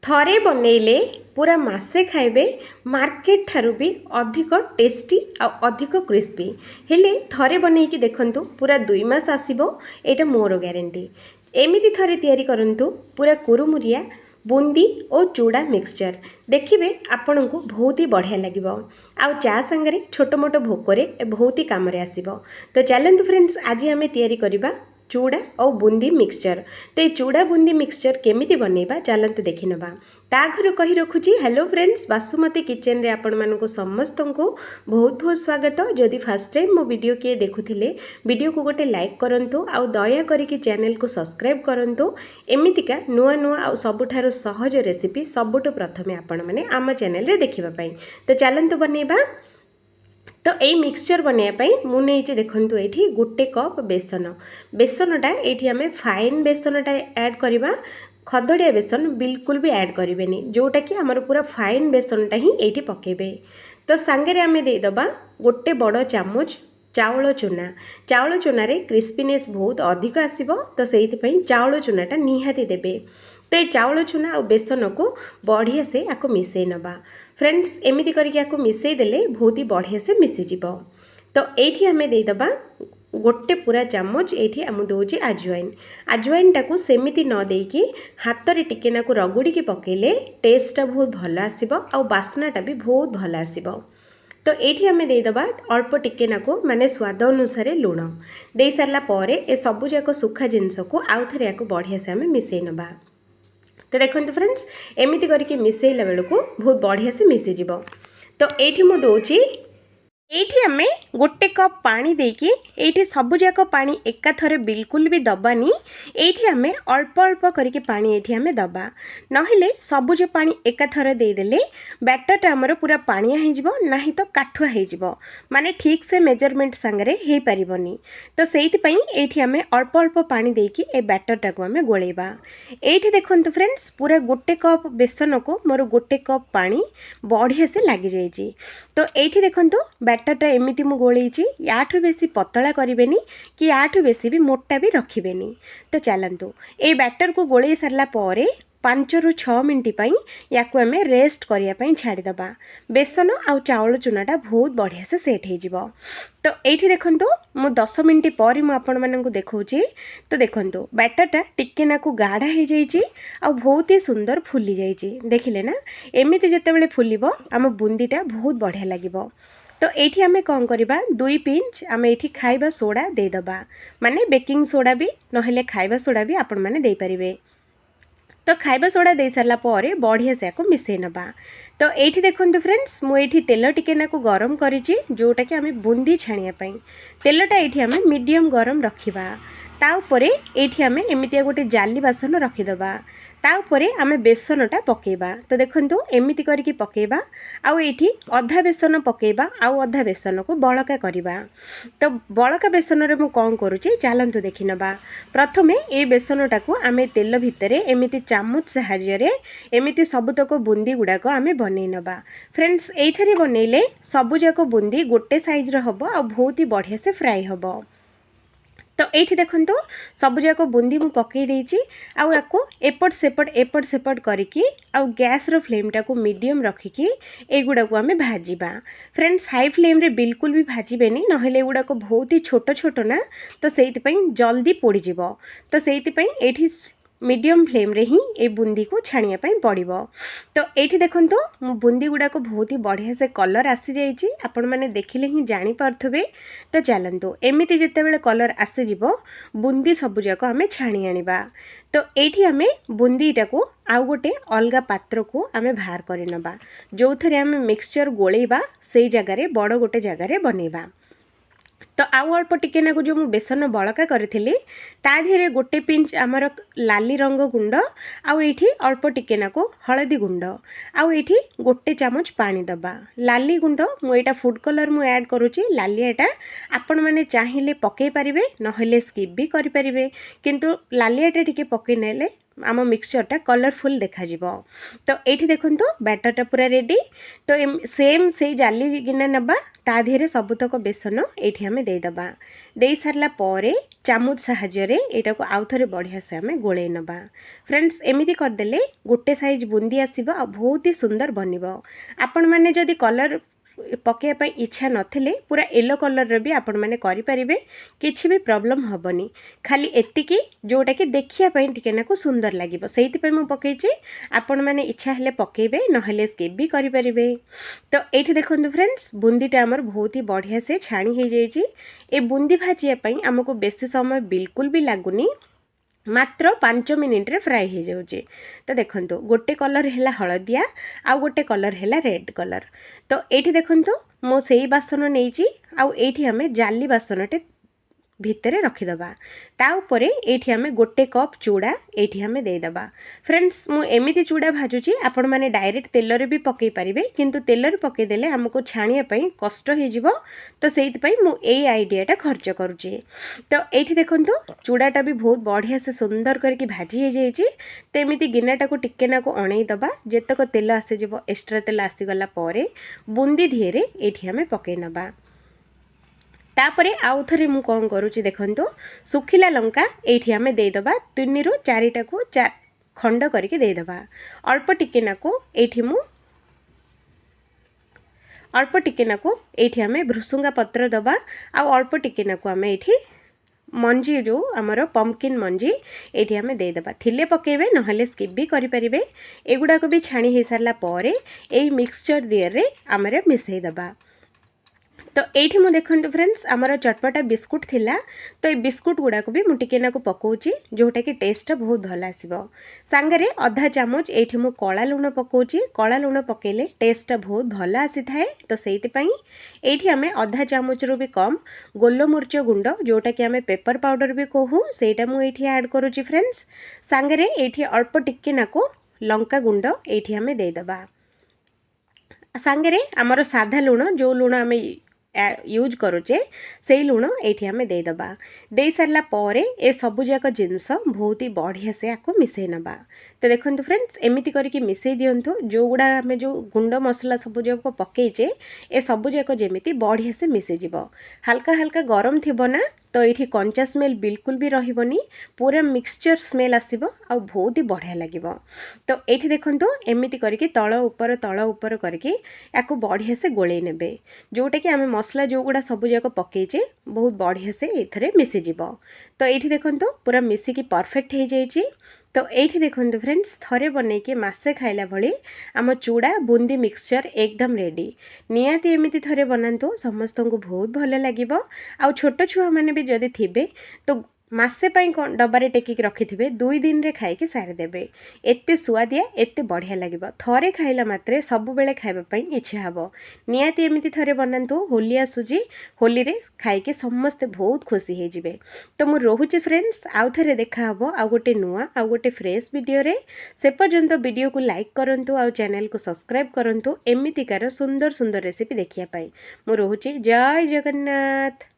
थरे बनइले पूरा मासे खाइबे मार्केट ठारू भी अधिक टेस्टी आ अधिक क्रिस्पी हेले थरे बनइकी देखंतु पूरा 2 मास आसीबो एटा मोर ग्यारंटी। एमिति थरे तैयारी करंतु पूरा कुरुमुरिया बुंदी और चूड़ा मिक्सचर देखिए आपण को बहुत ही बढ़िया लगे आउ चा सांगे छोट मोट भोकरे बहुत ही कम आसो। तो चलते फ्रेंड्स आज आम तैयारी करवा चूड़ा और बुंदी मिक्सचर। तो ये चूड़ा बुंदी मिक्सचर केमिति बनइबा चलते देखि नबा। ता घर कही रखुची हेलो फ्रेंड्स बासुमती किचन रे आपण मानक समस्त को बहुत बहुत स्वागत। जदि फर्स्ट टाइम मो वीडियो किए देखुथिले वीडियो को गोटे लाइक करंतु आउ दया करिके चैनल को सब्सक्राइब करंतु। एमितिका नुआ नुआ आउ सबुठारो सहज रेसिपी सबुठु प्रथमे आपण माने आम चैनल रे देखिबा पई। तो चलंतु बनेबा। तो यही मिक्सचर बनवाई मुझे देखूँ ये गोटे कप बेसन बेसनटा ये आम फाइन बेसनटा ऐड करवा खदड़िया बेसन बिल्कुल भी ऐड करें जोटा कि आमर पूरा फाइन बेसनटा ही ये पकेबे। तो सांगे आम देदबा गोटे बड़ चामच चाउल चूना रे क्रिस्पीनेस बहुत अधिक आसीबो। तो से चाउल चूनाटा निहाती देबे। तो ये चाउल चूना और बेसन को बढ़िया से आपको मिसई नबा फ्रेंड्स। एमती करके आपको मिसई देले बहुत ही बढ़िया से मिसीज। तो ये आम देदबा गोटे पूरा चामच ये आम दौचे आजवाइन टाक सेमती न देकी हाथ में टिके नाकु रगुड़ी पकेले टेस्टा बहुत भल आसीबो आउ बास्नाटा भी बहुत भल आसीबो। तो ये आम देदबा अल्प टिके नाकु माने स्वाद अनुसार लुण दे सारा पर ए सबुजाक सुखा जिनस को आउ थे या बढ़िया से आम मिसई नबा। तो देखो फ्रेंड्स एमती करके मिसैला बेलू बहुत बढ़िया से मिसीज। तो ये मुझे दौची ये आम गोटे कप पानी देकी ये सबुजाक पानी एका थरे बिल्कुल भी दबानी। ये आम अल्प अल्प करके पानी ये आम दबा नहेले सबुज पानी एका थरे देदेले बैटरटा आमर पूरा पानिया हो नहीं तो काठुआ हो माने ठीक से मेजरमेंट सांगे हो पारिबनी। तो से ये आम अल्प अल्प पानी देकी ए बैटरटा को आम गोलेबा। ये देखो फ्रेंड्स पूरा गोटे कप बेसन को मोर गोटे कप पानी बढ़िया से लग जाइए। तो ये देखो बैटरटा एमती मु गोलैची याठू बेसी पतला करें कि याठू बेसी भी मोटा भी रखिबेनी। तो चलतु ये बैटर को गोलै सारा पर 5 ରୁ 6 मिनट या आम रेस्ट करने छाड़ीदबा। बेसन आउ चाउल चूनाटा बहुत बढ़िया से सेट हो। तो ये देखो मु 10 मिनट पर मुझे देखा। तो देखो बैटरटा टिके नाकु गाढ़ा हो जाइए आ बहुत ही सुंदर फुली जाइए देखिले ना। एमती जिते फुलिब आम बुंदीटा बहुत बढ़िया लगे। तो ये आम कौन करवा 2 पिंच आम ये खाइबा सोडा देदबा माने बेकिंग सोडा भी नहेले खाइबा सोडा भी आपण मैंने दे पारिबे। तो खाइबा सोडा दे सारा पर बढ़िया से आपको मिसई नबा। तो ये देखो फ्रेंड्स मुझे तेल टिके नाकु गरम करिछि जोटा कि आम बुंदी छाणिया पई तेलटा ये आम मीडियम गरम रखिबा। ता उपरे ये आम एमितिया गोटे जाली बासन रखिदबा ता उपरे आम बेसनटा पकेबा। तो देखंतु एमिति करके पकेबा आउ एठी अधा बेसन पकेबा आउ अधा बेसन को बळका करबा। तो बळका बेसन रे मु कोन करूची चलंतु देखि नबा। प्रथमे ए बेसनटा को आम तेल भितरे एमिति चामच सहाय्य रे एमिति सबुतक बुंदी गुडाको आम बनै नबा। फ्रेंड्स एथरे बनैले सबुजाक बुंदी गोटे साइज रो हबो आ बहुत ही बढ़िया से फ्राई हबो। तो ये देखो सबुजाक बुंदी मु पकई देछि आउ याको एपट सेपट करिकी आउ गैस रो फ्लेम टाको मीडियम रखिकी एगुडा को आमे भाजीबा। फ्रेंड्स हाई फ्लेम रे बिल्कुल भी भाजीबेनी नहेले एगुडा को बहुत ही छोट छोट ना तो सेति पई जल्दी पोड़ी जिवो। तो सेति पई एठी मीडियम फ्लेम रे ही ए बुंदी को छाणिया पई पड़िबो। तो ये देखंतु मु बुंदी गुडा को बहुत ही बढ़िया से कलर आसी जाइछि आपण माने देखिले ही जानि पारथबे। तो चलंतु एमिति जेते बेले कलर आसी जिवो बुंदी सबुजाक आमे छाणी आनिबा। तो एठी आमे बुंदीटा को आउ गोटे अलगा पात्र को आमे बाहर करि नबा जो थरे आमे मिक्सचर गोलेबा सेई जगह रे बड़ गोटे जगह रे बनेबा। तो आउ अल्प टिके नाकु जो मु बेसन बळका करिथिली ता धीरे गोटे पिंच आमर लाली रंग गुंड आउ एठी अल्प टिके नाकु हळदी गुंड आउ एठी गोटे चामच पानी दबा। लाली गुंड मु एटा फूड कलर मु ऐड करूची लाली एटा आपण माने चाहिले पकेई परिबे नहेले स्किप भी करि परिबे किंतु लाली एटा टिके पकेई नेले आम मिक्सचरटा कलरफुल देखा तो ये देखो बैटरटा पूरा रेडी। तो सेम से जाली गिना नबा ता देहरे सबुतक बेसन ये आम देदेबा। दे सारा पर चामच साहाय्य यहाँ को आउ थे बढ़िया से आम गोले नबा। फ्रेंड्स एमती करदेले गोटे साइज बुंदी आसब आ बहुत ही सुंदर बनब। आपण मैंने जदि कलर पकड़ इच्छा नथिले पूरा येलो कलर भी आपण मैंने करें किसी भी प्रॉब्लम हेनी। खाली एतिकी जोटा कि देखापी टिकेनाकू सुंदर लगे से पकई आपण मैंने इच्छा हेले पकेबे नहेले स्किप भी करें। तो ये देखो फ्रेंड्स बुंदीटा आमर बहुत ही बढ़िया से छाणी हो जाइए। ए बुंदी भाजियापाई आमको बेसी समय बिल्कुल भी लगुनि मात्र 5 मिनिट रे फ्राए हो जाऊे। तो देखो गोटे कलर है हलदिया आउ गोटे कलर है रेड कलर। तो ये देखो मो से बासन नहीं आउे आम जाली बासनटे भितर रखीदबा ता उपरे एठी आमे गोटे कप चूड़ा एठी आमे देदेबा। फ्रेंड्स मु एमिति चूड़ा भाजुची आपण माने डायरेक्ट तेल रे भी पकई पारिबे किंतु तेल रे पकई देले हमको छाणिया पई कष्ट हो जिवो। तो सेति पई मु एई आइडियाटा खर्च करूची। तो एठी देखंतु चूड़ाटा भी बहुत बढ़िया से सुंदर करके भाजी हो जाइए। तो एमिति गिनाटा को टिके ना को अणई दबा जेतक तेल आसी जिवो एक्स्ट्रा तेल आसीगला परे बुंदी धीरे एठी आमे पकई नबा। तापरे आउ थे मु कौन करुच्ची देखो सुखिला लंका ये आम देदेबा 3 ରୁ 4टा को 4 खंड करके देदेबा। अल्प टिके नाकू ये आम भृसुंगा पत्र दबा आउ अल्प टिके नाकू आम ये मंजी जो आमर पम्पकिन मंजी ये आम देदेबा। थिले पकेबे नहले स्किप भी करें। एगुड़ाक भी छाणी हो सारा पर यही मिक्सचर दियरे आमरे मिसईदबा। तो ये मु देखो फ्रेंड्स आमर चटपटा बिस्कुट थिला। तो ये बिस्कुट गुड़ाक भी मुझे ना पकाउची जोटा कि टेस्ट बहुत भल आसो। सांगरे अधा चामच ये मु कला लुण पकाउची। कला लुण पकेले टेस्ट बहुत भल आसी थाए। तो से ये आम अधा चामच रू भी कम गोलमरीच गुंड जोटा कि आम पेपर पाउडर भी कहूँ सेटा मुझे ऐड करुच्ची फ्रेंड्स। सांगरे ये अल्प टिके नाको लंका गुंड ये आम देदेबा। सांगरे आमर साधा लुण जो लुण आम यूज करुचे से लुण ये आम देदेबा। दे सारा पर ए सबुजाक जिनस बहुत ही बढ़िया से आपको मिसई नबा। तो देखो फ्रेंड्स एमती करके मिसई दिंतु जो गुड़ा आम जो गुंड मसला सबुजाक पकईचे ए सबुजाक जमी बढ़िया से मिसई जीव। हल्का हल्का गरम थी ना तो ये कंचा स्मेल बिल्कुल भी रही पूरा मिक्सचर स्मेल आसब आ बहुत ही बढ़िया लगे। तो ये देखो एमती करके तल ऊपर करके या बढ़िया से गोले ने जोटा कि आम मसला जो गुड़ा सबुजाक पकईचे बहुत बढ़िया से ये मिसीज। तो ये देखो पूरा मिसिकी परफेक्ट हो जाइए। तो ये देखो फ्रेंड्स थरे बनईके मासे खाइला भली आम चूड़ा बुंदी मिक्सचर एकदम रेडी। निहाती एमती थरे बनातु समस्त को बहुत भल लगे। आउ छोट छुआ मैंने भी जदि थे तो मासे डबारे टेकिक रखिथे 2 दिन रे खाइके सारिदेवे। एते सुआदिया एते बढ़िया लगे। थरे खाइला मात्रे सब बेले खाइबा इच्छा हबो। निहाती एमती थरे बनातु होली आसुजी होली रे खाइके समस्ते बहुत खुशी हो जिवे। तो मु रोहुची फ्रेंड्स आउ थरे देखा हबो आउ गोटे नुआ आउ गोटे फ्रेश वीडियो रे। से पर्यंत वीडियो को लाइक करंतु आउ चैनल को सब्सक्राइब करंतु एमितिकार सुंदर सुंदर रेसिपी देखिया पाई। मु रोहुची जय जगन्नाथ।